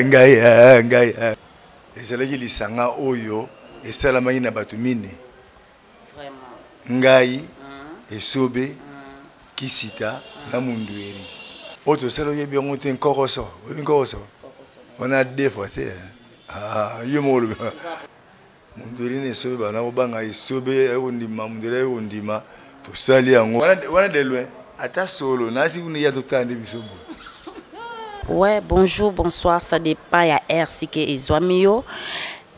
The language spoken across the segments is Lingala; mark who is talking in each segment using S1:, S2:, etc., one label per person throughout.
S1: Ngaya. Ezalaki lisanga oyo esalamaki na bato mine. Ngai esobe kisita na mundueri. Oto salo yebi yango te nkoroso. Nkoroso. On a deux fois te. Yo molo. Mundueri ne sobe bana obanga esobe ondima mundueri ondima to sali yango. Wana de loin. Ata solo nasi une ya totande bisobo.
S2: Ouais, bonjour, bonsoir, ça dépend, il y a RCK et Zoamio.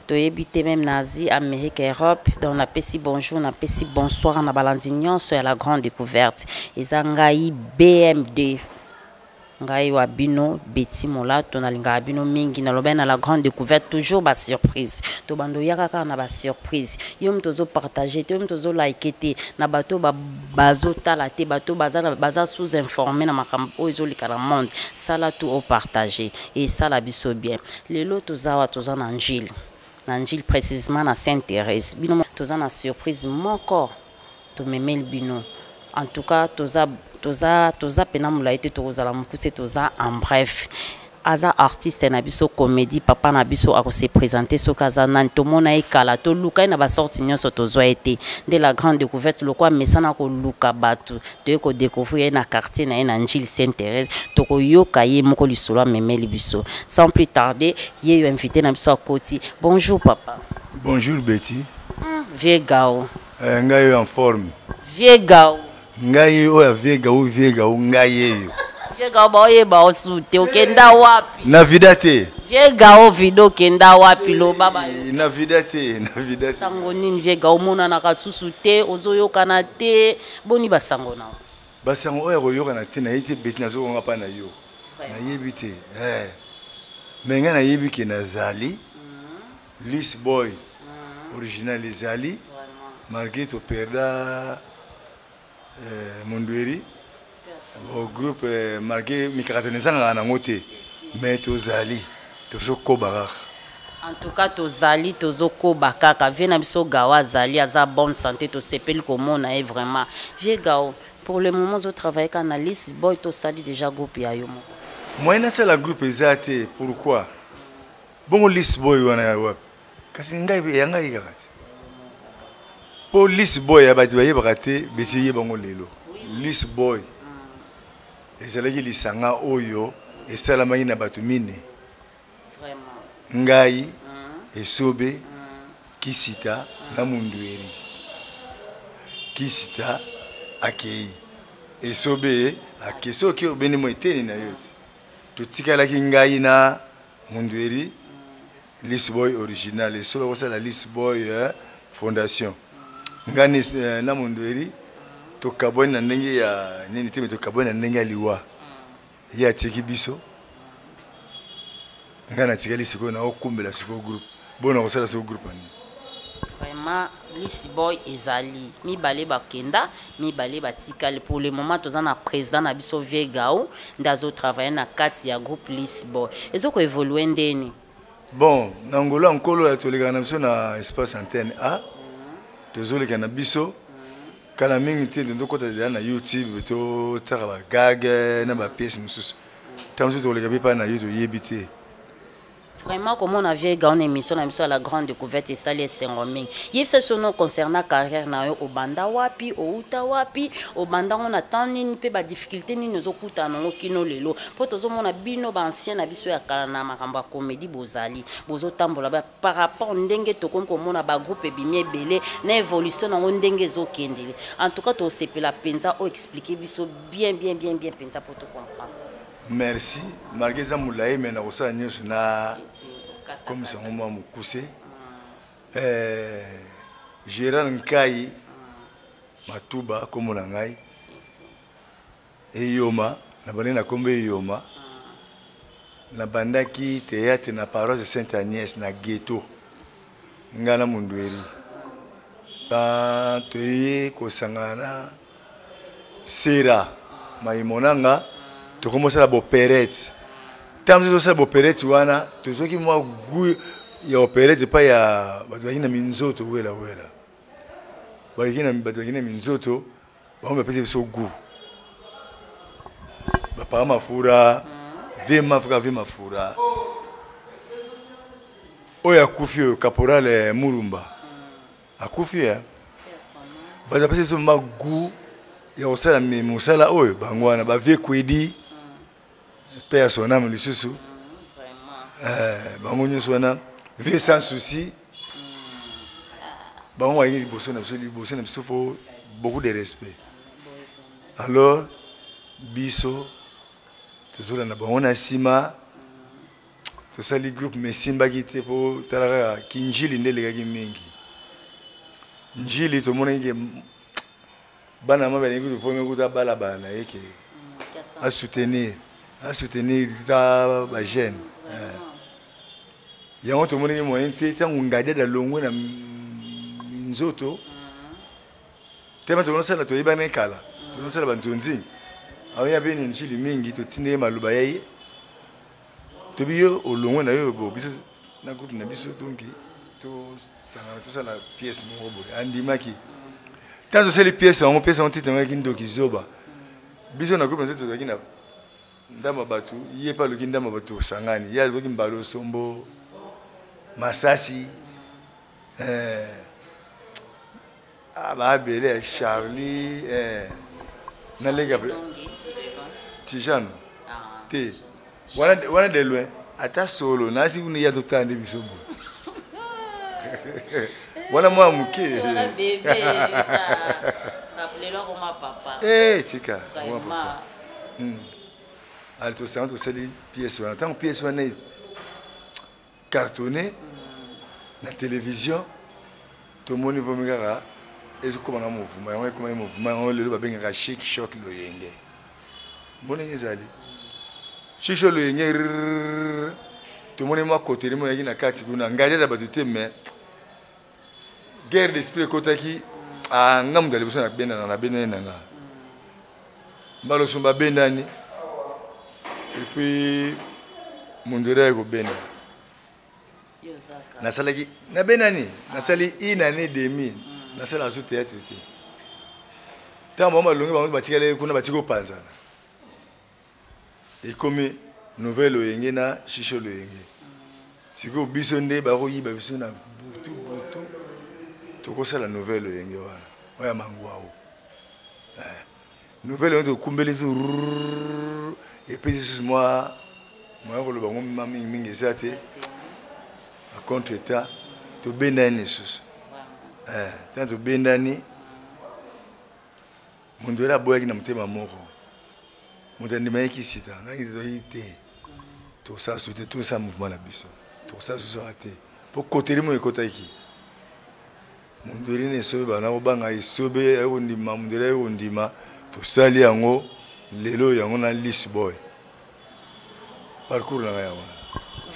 S2: Tu es même nazi, Amérique, Europe. Donc, on appelle si bonjour, on appelle si bonsoir, on a balandignon sur la grande découverte. Et ça, on a BMD. Ngai wa bino beti molato na linga bino mingi na lobena la grande découverte toujours ba surprise to bando yaka na ba surprise yo mtozo partager te yo mtozo like te na bato ba bazo tala te bato baza sous informé na makambo ozo likala monde sala tout au partager et ça la biso bien lelo tozawa tozana Angile précisément na Sainte-Thérèse bino tozana surprise mon corps to memel bino en tout cas toza pena mulaite tozala mukuse toza en bref aza artiste na biso comédie papa na biso ako se présenter so kaza nan to mona ekala to luka na ba sorti nyonso tozo été de la grande découverte lokwa mesana ko luka batu to ko découvrir na quartier na Angile Sainte-Thérèse to ko yoka ye moko lisolo memeli biso sans plus tarder ye yo invité na biso akoti. Bonjour papa.
S1: Bonjour Betty.
S2: Vieux gao.
S1: Ngai en forme.
S2: Vieux gao.
S1: Ngai oya viega ngai yo.
S2: Viega ba oye ba osute okenda wapi?
S1: Na vidate.
S2: Viega o vido kenda wapi lo baba?
S1: Na vidate.
S2: Sango nini viega o mona na kasusu te ozoyoka na te boni basango na.
S1: Basango oya koyoka na te na yite beti na zo ngapa na yo. Na yebi te. Menga na yebi ke na zali. Lis boy. Original zali. Malgré to perda Mundueri au groupe marqué Mikatenezanga na ngote mais tozali tozoko bakaka
S2: en tout cas tozali tozoko bakaka vient biso gawa zali aza bonne santé to sepeli komona est vraiment vieux gao pour le moment je travaille comme analyste boy to sali déjà groupe ya yo
S1: moi na la groupe ezate pourquoi bon list boy wana wapi kasi ngai yanga ikakati Police boy abati baye bakate betiye bango lelo. List boy. Ezalaki lisanga oyo esalamaki na bato mine.
S2: Vraiment.
S1: Ngai esobe kisita na mundueri. Kisita akei. Esobe akeso ki obeni mo eteni na yo. Totikalaki ngai na mundueri list boy original esobe kosa la list boy fondation. Ngani na mundueri to kaboni na ndenge ya nini te to kaboni na ndenge ya liwa ya tiki biso ngana tikali siko na okumbela siko groupe bona kosala siko groupe ani
S2: vraiment list boy ezali mi balé bakenda mi balé batikali pour le moment toza na président na biso Viegao ndazo travailler na kati ya groupe list boy ezoko évoluer ndeni
S1: bon na ngolo nkolo ya toleka na biso na espace antenne A Tozole canabiso, kala mingi te ndoko ta na YouTube to tsaka ba gag na ba pièce mususu. Tamso to leka pa na YouTube yebite.
S2: Vraiment comme on a vu une émission à la grande découverte et ça les Saint-Romain. Il y a ce nom concernant carrière na yo au banda wapi au uta wapi au banda on attend ni pe ba difficulté ni nous okuta no kino lelo. Po tozo mona bino ba ancien na biso ya kala na makamba comédie bozali. Bozo tambola ba par rapport ndenge to comme mona ba groupe bimie belé na évolution na ndenge zo kendele. En tout cas to sepela penza o expliquer biso bien penza pour te comprendre.
S1: Merci. Malgré ça, moulaye, mais on a aussi na comme ça on m'a moussé. Gérard Nkai, Matuba, comme on a dit. Et Yoma, na bande na kombe Yoma. Na banda qui théâtre na paroisse de Sainte-Agnès na ghetto. Ngana mundueri. Ba toye ko sangana Sera, maimonanga. Tu commences à l'opérette. Tant que tu as l'opérette, tu as tout ce qui m'a goût, il y a opérette, pas il y a une minzoto, voilà. Il y a une minzoto, on va passer sur goût. bapaka mafura ve mafura oyo akufi oyo caporal Murumba akufi bato apesi so magu ya kosala mosala oyo bango wana bavie kwedi mpe ya soname lisusu bango nyonso wana vie sans souci bango wayi liboso na biso fo beaucoup de respect alors biso tozolanda bango na nsima tosali groupe mesimbaki te mpo tala kaka kinjili nde elekaki mingi njili tomonaki bana ma balingi tofongi kuta balabala na ye ke asoutenir ta bagene yango tomonaki moyen te ntango ngadeda longwe na minzoto tema tonosala toyebani kala tonosala banzonzi aoya mpe ni njili mingi totindi ye maloba ya ye tobi yo olongwe na yo bo biso na groupe na biso donki tosangana tosala pièce moko boye andimaki tant tosali pièce yango titangaki ndoki zoba biso na groupe na biso tozalaki na ndama bato ye mpe aloki ndama bato osangani ye alobaki mbalo sombo masasi baabele Charlie nalenga pe tijano te wana de loin ata solo nasi une ya totande biso bo wana mwa muke
S2: wana bébé rappelez-le comme papa
S1: tika mwa papa alto santo sali pièce wana tant pièce wana cartonné na télévision to moni vomigara ezo ko banga mouvement yango ko mouvement yango lelo babengaka chic shot loyenge mbona ezali chic shot loyenge to moni mwa côté mo yaki na kati kuna ngade da batute mais guerre d'esprit kotaki a ngam dali biso na benda na benda na nga mbalo sumba bendani et puis mundere ko benda nasalaki na benani nasali une année demi nasala azo théâtre te tant mama longi bango batikale kuna batiko panzana et comme nouvelle oyenge na shisho loyenge siko biso nde bako yiba biso na butu tokosala nouvelle oyenge wana oya mangwao nouvelle oyenge tokumbeli tout et puis moi koloba ngo mingi eza te contre état to bendani susu tant to bendani mundu era boyaki na mutema moko mutu ndimayeki sita ngangi toyi te to sa soute to sa mouvement na biso to sa susu ate po koteli mo ekotaki mundu eri ne sobe bana obanga isobe ekondima mundu era ekondima to sali yango lelo yango na list boy parcours na yango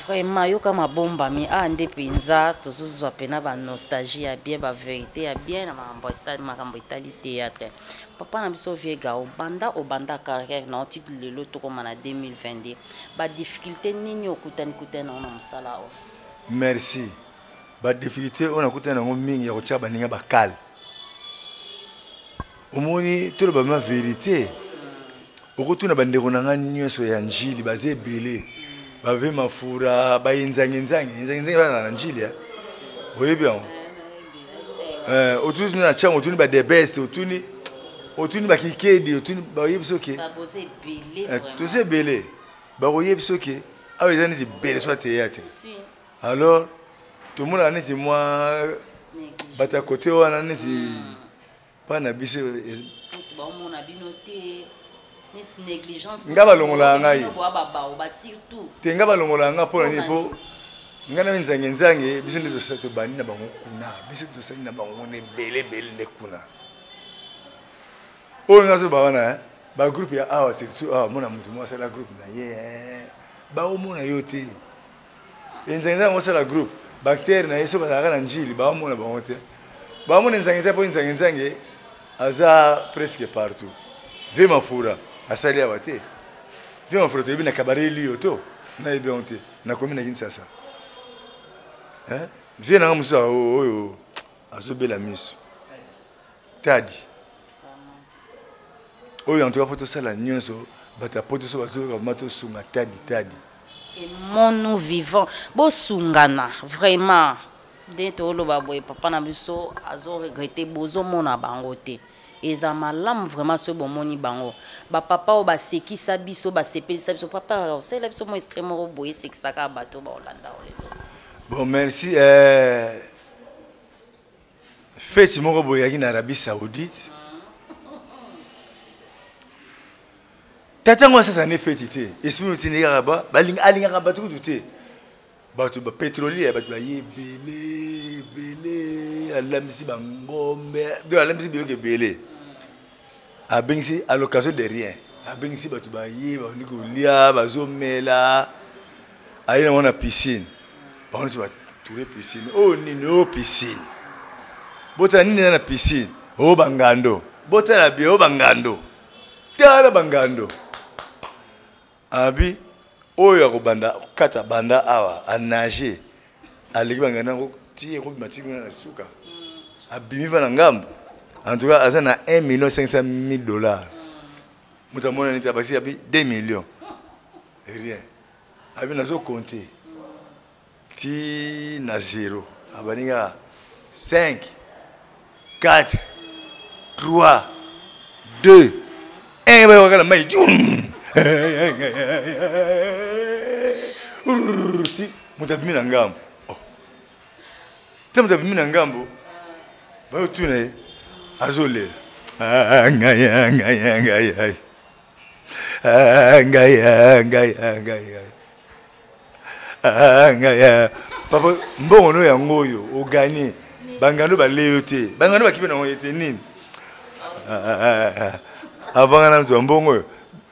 S2: vraiment yoka mabomba mi ande penza tozozwa pena ba nostalgie ya bien ba vérité ya bien na makambo etali théâtre papa na biso viega obanda carrière na titre lelo tokoma na 2022 ba difficulté nini okutani na mosala o
S1: merci ba difficulté on akutana ngo mingi ya kotia baninga bakal omoni tolo ba ma vérité okutuna bandeko na nga nyonso ya njili baze belé bave mafura bayinzange bana na njili oyebi yango otuni na chango otuni ba the best otuni bakikedi otuni bayebi soke toze belé bakoyebi soke awa eza neti belé so théâtre alors tout le monde a neti mwa bata côté wana neti pa na biso nga balongola ngai te nga balongola nga mpo na nini mpo nga na nzange biso nde tosala tobandi na bango kuna biso tosali na bango na ebele nde kuna oyo nga so bawana bagroupe ya awa surtout awa mona motu mo asala groupe na ye baomona yo te enzange osala groupe bactere na ye so bazalaka na njili baomona bango te baomona enzange te mpo enzange aza presque partout ve mafura asali awa te vie mafura toyebi na kabare liyo to nayebi yango te nakomi na Kinshasa vie nanga mosusu oyo azobela miso tadi oyo en tout cas fo tosala nyonso batapoto so bazoka mato sunga tadi tadi.
S2: Et mon nous vivant bo sungana vraiment dès to lo ba boy papa na biso azo regretter bozo mona bango te. Eza malam vraiment ce bon moni bango ba papa o ba sekisa biso ba sepelisa biso papa c'est la biso mo extrêmement boy sekisa ka bato ba Olanda ole.
S1: Bon merci fête moko boy yaki na Arabie Saoudite. Tatango ça n'est fait té. Esprit nous tini Araba, alinga Araba tout té. Bato ba pétrolier bato ba belé alamisi bangombe de alamisi bilo ke belé. A bengisi à l'occasion de rien. A bengisi bato ba ba ndiko lia bazomela. Ayi na wana piscine. Ba on va tourner piscine. Oh nino piscine. Bota nini na piscine. Oh bangando. Bota la bio bangando. Tala bangando. Abi oyo akobanda kata banda awa a nager aleki bangana ko tie ko matiki na suka abimi bana ngambo en tout cas azana 1,500,000 $. Mutamona nita basi abi 2 millions et rien abi nazo compter ti na 0 abaninga 5 4 3 2 1 ba wakala mai mutabimi na ngambo te mutabimi na ngambo bayo tune azole papa mbongo no yango oyo oganye bangando baleyo te bangando bakipe na ngoyete nini avant na mtu mbongo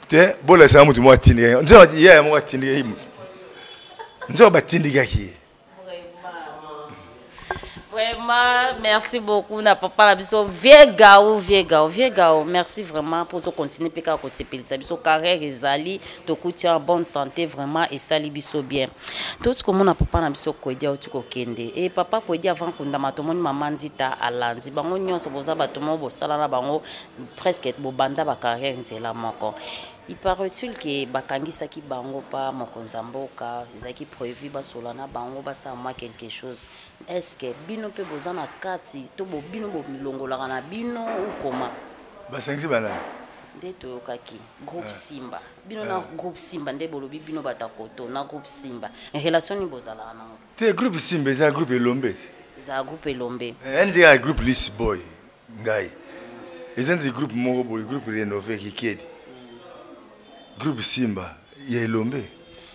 S1: te bola sa mutu mo atindika nzo ya mo atindika himu nzo batindika ki.
S2: Vraiment, merci beaucoup na papa la biso vieux gao. Merci vraiment pour ce continuer peka ko sepelisa biso carrière ezali to kutia en bonne santé vraiment et sali biso bien. Tout ce que mon papa na biso ko dia otiko kende et papa ko dia avant kunda matomoni mama nzita alanzi bango nyonso boza batomo bo sala na bango presque bo banda ba carrière nzela moko. Il paraît-il que bakangisaki bango pa mokonzamboka ezaki prévu basolana bango basa moi quelque chose. Est-ce que bino pe bozana kati to bo bino bo milongolaka na bino ou comment?
S1: Basangisi bana
S2: Deto kaki groupe Simba bino na groupe Simba nde bolobi bino batakoto na groupe Simba en relation ni bozala na
S1: te groupe Simba za groupe Elombe
S2: za groupe Elombe
S1: ndi a groupe List Boy ngai ezenti groupe moko boy groupe rénové kikedi groupe Simba ya Elombe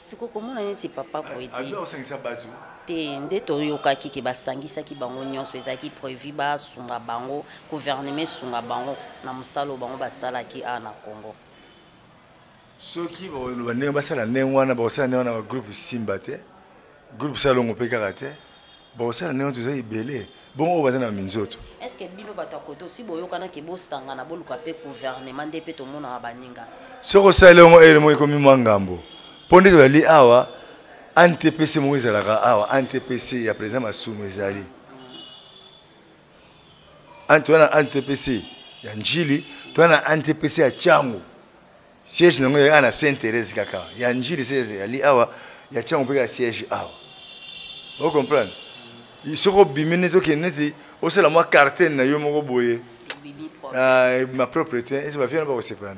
S2: siko komona neti papa ko edi
S1: alors sangisa batu
S2: te ndeto yokaki ke basangisaki bango nyonso ezaki prévu ba sunga bango gouvernement sunga bango na musalo bango basalaki na Congo
S1: soki bane basala nengwana basala nengwana ba groupe Simba te groupe salongo pe karate basala nengwana tuza ibele bon obaza na minzoto.
S2: Est-ce que bino batakoto si boyokana ke bosanga na boluka pe gouvernement nde pe to mona baninga
S1: soko salongo elemo ekomi mangambo ponde to ali awa NTPC mo ezalaka awa NTPC ya président Masumu ezali Antoine NTPC ya Njili tona NTPC ya Changu siège nango ya na Saint-Thérèse kaka ya Njili c'est ali awa ya Changu pe ya siège awa vous comprenez isoko bimine to keneti o sala moi carte na yo moko boye ma propriété et ça va faire pas aussi pas.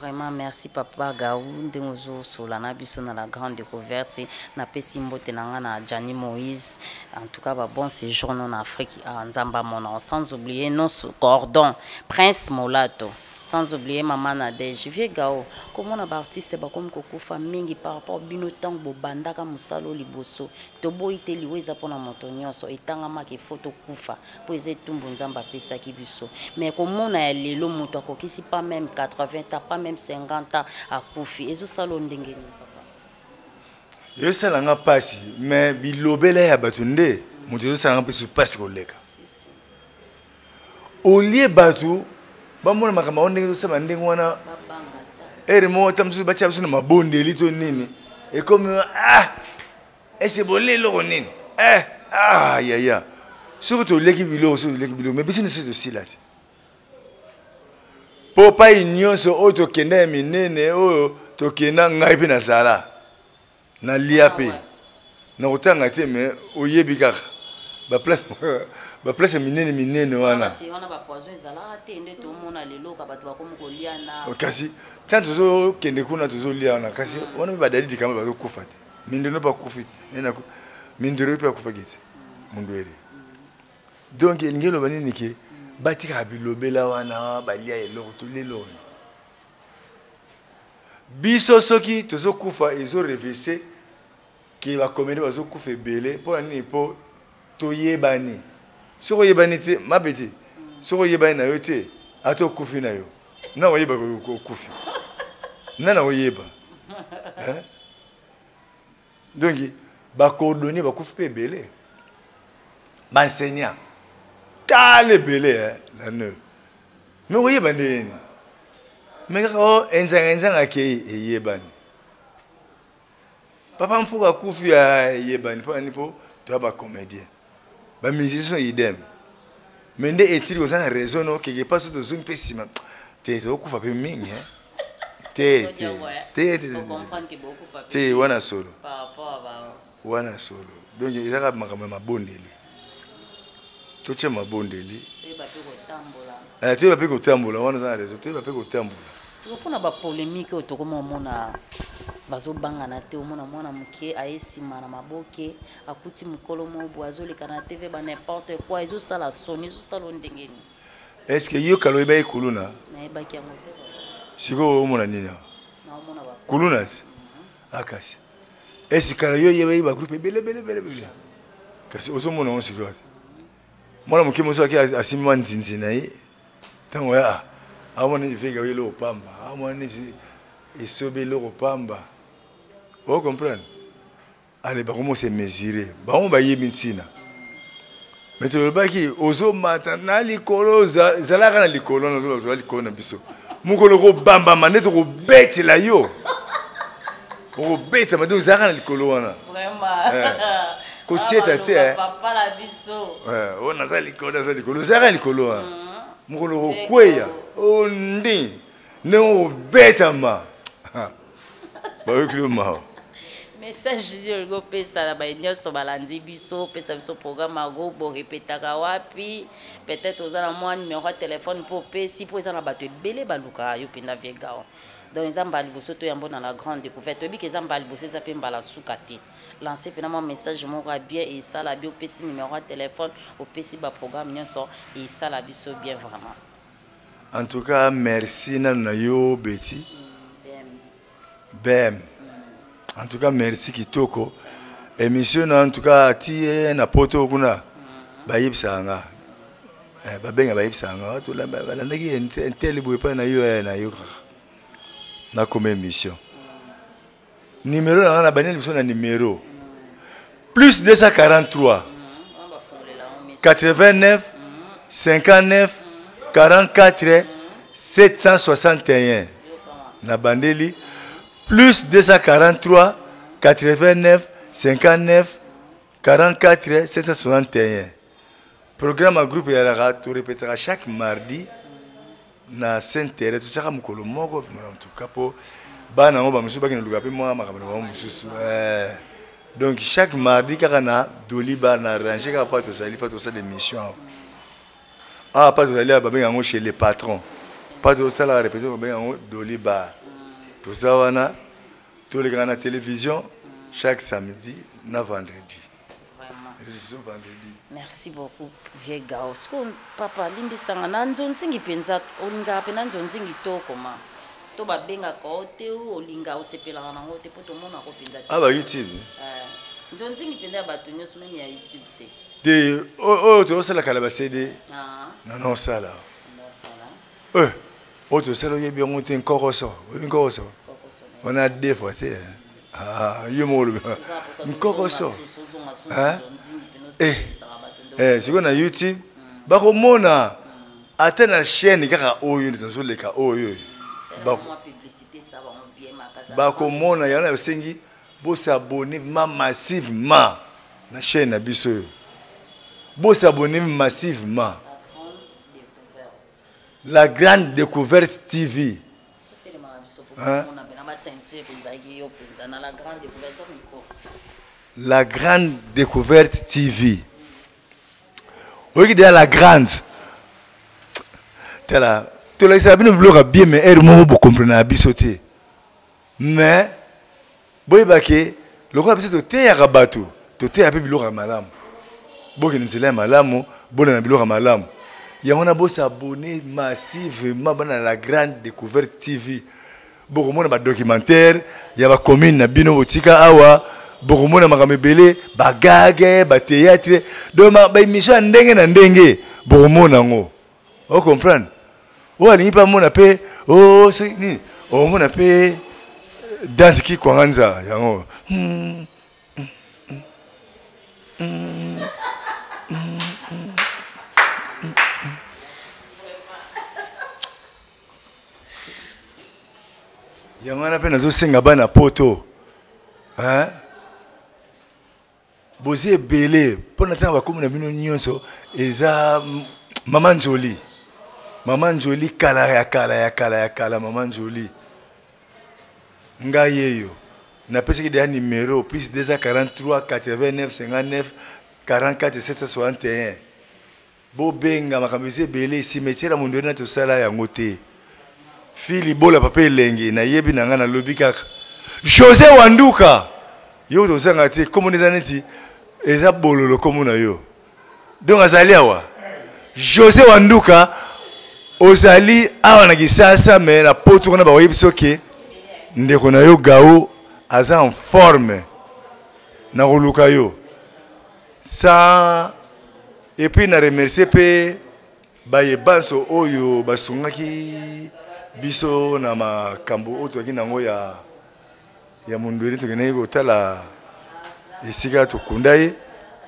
S2: Vraiment merci papa Gaou ndengozo solana biso na la grande découverte na pesi mbote nanga na Johnny Moïse en tout cas bon séjour en Afrique à Nzamba mona sans oublier nos cordon Prince Molato sans oublier maman Nadège vieux Gaou comment na artiste ba comme kokufa mingi par rapport bino tango bo bandaka musalo liboso to boite liweza pona motonyoso etanga make photo kufa po ezetumbu Nzamba pesa ki biso mais comment na ya lelo moto akokisi pas même 80 ans pas même 50 ans à kufi ezo salo ndengeni papa
S1: yo sala nga pasi mais bilobela ya batunde moto yo sala nga pesi pasi koleka olie batu bamona makamba ondenge sema ndenge wana mo tamsu bacha biso na mabondeli to nini e comme c'est bolelo nini ya surtout leki bilo mais biso ne c'est aussi là Popa inyonso o tokenda minene o tokenda ngai pe na sala. Na liape. Na otanga te me oyebi kaka. Ba place minene wana.
S2: Kasi wana ba poison ezala te nde to mona lelo ka bato bakomo kolia na.
S1: Kasi tant tozo kende kuna tozo lia na kasi wana ba dalili kama ba kufa te. Mindeno ba kufa. Ena mindero pe kufa gite. Mundwere. Donc ngelo banini ke batika bilobela wana balia eloko to lelo. Biso soki tozo kufa ezo reverser ki ba komene bazo kufa belé pour ani po to yebani. Soko yebani te mabete. Soko yebani na yo te ato kufi na yo. Na oyeba ko kufi. Na oyeba. Hein? Donc ba coordonner ba kufi pe belé. Ba enseignant. Kale belé la ne. Mais oyeba ndeni. Mais oh enzanga akei yebani. Papa mfuka kufi ya yebani pa nipo to ba comédien. Ba musicien idem. Mais nde etili ko sana raison no quelque part sur zone pessima. Te to kufa pe mingi hein. Te wana solo.
S2: Par rapport à
S1: wana solo. Donc il y a makambo mabondeli. To che mabondeli. Tu vas pas kotambola wana za raison. Tu vas pas kotambola.
S2: C'est pour na ba polémique otokoma mona bazo banga na te omona mwana muke aesima na maboke akuti mukolo mo boazo le kana TV ba n'importe quoi ezo sala soni ezo sala ndengeni.
S1: Est-ce que yo kalo eba ikuluna?
S2: Na eba ki yango te.
S1: Siko omona nini?
S2: Na omona ba.
S1: Kuluna. Akasi. Est-ce que yo yeba iba groupe bele. Kasi ozo mona on siko. Mwana muke moso aki asimwa nzinzi na ye. Tango ya amona ifika welo pamba. Amona isobe lo pamba. Vous comprenez? Allez, bah comment c'est mesuré? Bah on va y médecine. Mais tu veux pas qui ozo matana likolo zalaka na likolo na likolo na biso. Mukolo ko bamba maneto ko bête la yo. Ko bête ma do zalaka na likolo wana.
S2: Vraiment.
S1: Ko sieta te.
S2: Papa la biso.
S1: Ouais, on a ça likolo zalaka likolo wana. Mukolo ko kweya. O ndi. Ne bête ma. Bah oui le ma.
S2: Message je go pesa na ba nyonso balandi biso pesa biso programme ago bo répétaka wapi peut-être ozala moi numéro de téléphone pour pesi pour ezana bato ebele baluka yo penda viegao donc ezamba liboso to yambo na la grande découverte obi ke ezamba liboso eza pe mbala sukati lancer pena mon message moko bien et ça la bio pesi numéro de téléphone au pesi ba programme nyonso et ça la biso bien vraiment.
S1: En tout cas merci na yo Betty. Bem. En tout cas, merci Kitoko. Émission en tout cas, ti na poto kuna. Ba yipsanga. Ba benga ba yipsanga. To la ba ndaki intel boy pa na yo na comme émission. Numéro na banel biso na numéro. Plus 243 89 59 44 761 na bandeli. Plus 243 89 59 44 761. Programme à groupe Yara, tu répéteras chaque mardi na Saint-Thérèse, tout ça comme Colombo, en tout cas pour Bana, on va me souvenir que nous avons moi, donc chaque mardi, quand on a Doliba, on a arrangé qu'à pas tout ça d'émission. Ah, pas tout ça, on chez les patrons. Pas tout ça, la répéter, on va Doliba. Tout ça, on a tous les grands à la télévision, chaque samedi, na vendredi.
S2: Vraiment.
S1: Vendredi.
S2: Merci beaucoup, vieux gars. Papa, limbi sanga nanzonzingi penza, olinga pe nanzonzingi to comment? To ba benga ko te o olinga o sepela na ngote poto mona ko penza.
S1: Ah bah YouTube.
S2: Nzonzingi penza ba tunyo so même ya YouTube te.
S1: De tu vois ça la calaba CD.
S2: Ah.
S1: Non ça là.
S2: Non ça là.
S1: Tu sais là il y a bien monté encore ça. On a deux fois tu sais. Ah, il y a mon encore ça. Hein? C'est qu'on a YouTube. Bah comment on atteint la chaîne kaka oyo dans le cas oyo. Bah
S2: publicité ça va bien ma casa.
S1: Bah comment on a y en a s'engi bo s'abonner massivement la chaîne abiso. Bo s'abonner massivement. La grande découverte TV. Hein? La grande découverte TV. Oui, la grande. Tu l'as sabine bloqué bien, mais elle m'a beaucoup compris à bisoter. Mais, boy baké, le roi c'est te à rabattu, te à peu bloqué malam. Boy qui ne malam, bon na bloqué malam. Il y a un beau s'abonner massivement dans la grande découverte TV. Beaucoup de documentaires, il y a des communes na bino otika awa, beaucoup de makamebele, bagage, ba théâtre, donc ba émission ndenge na ndenge, beaucoup de ngo. On comprend? Oh, il n'y a pas mon appel. Oh, c'est ni. Oh, mon appel. Dans ce qui kwanza, yango. Yango na pe na zo senga bana poto. Hein? Bozi belé. Pour na tanga ba komu na bino nyonso eza Maman Jolie. Maman Jolie kala ya kala Maman Jolie. Nga yeyo. Na pesi ki de numéro plus 243 89 59 44 761. Bo benga makameze belé cimetière mon donné to sala ya ngote. Fili bola papa elengi na yebi na nga na lobi kaka. José Wanduka. Yo to sanga te comme on ezaneti eza bololo comme na yo. Donc azali awa. José Wanduka ozali awa na kisasa mais la poto kuna ba yebisoke ndeko na yo gao aza en forme na koluka yo ça et puis na remercier pe ba yebanso oyo basungaki biso na makambo oto ki nango ya mundweli to kenai ko tala esika to kundaye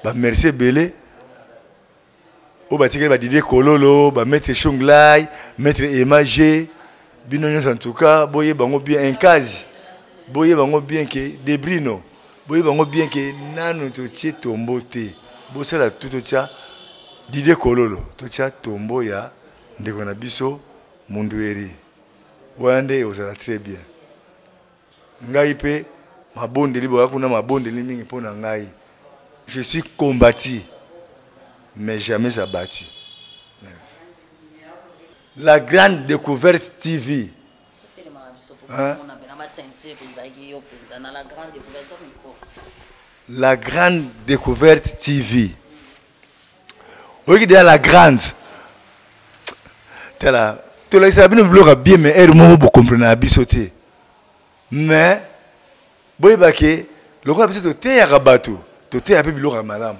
S1: ba merci belé au bâtiment ba Didier Kololo ba maître Chonglai maître Emagé binonyo en tout cas boye bango bien enkazi boye bango bien que Debrino boye bango bien que nanu to tie tombo te bo sala tout tia Didier Kololo to tia tombo ya ndeko na biso mundueri wande osala très bien ngai pe mabonde libo kuna mabonde mingi pona ngai je suis combattu mais jamais abattu. La grande découverte TV. Hein? La grande découverte TV. Oui, la grande. Tu l'as sabine bloqué bien, mais elle m'a beaucoup compris à bisoter. Mais, boy baké, le roi c'est te à rabattu, te à peu bloqué malam.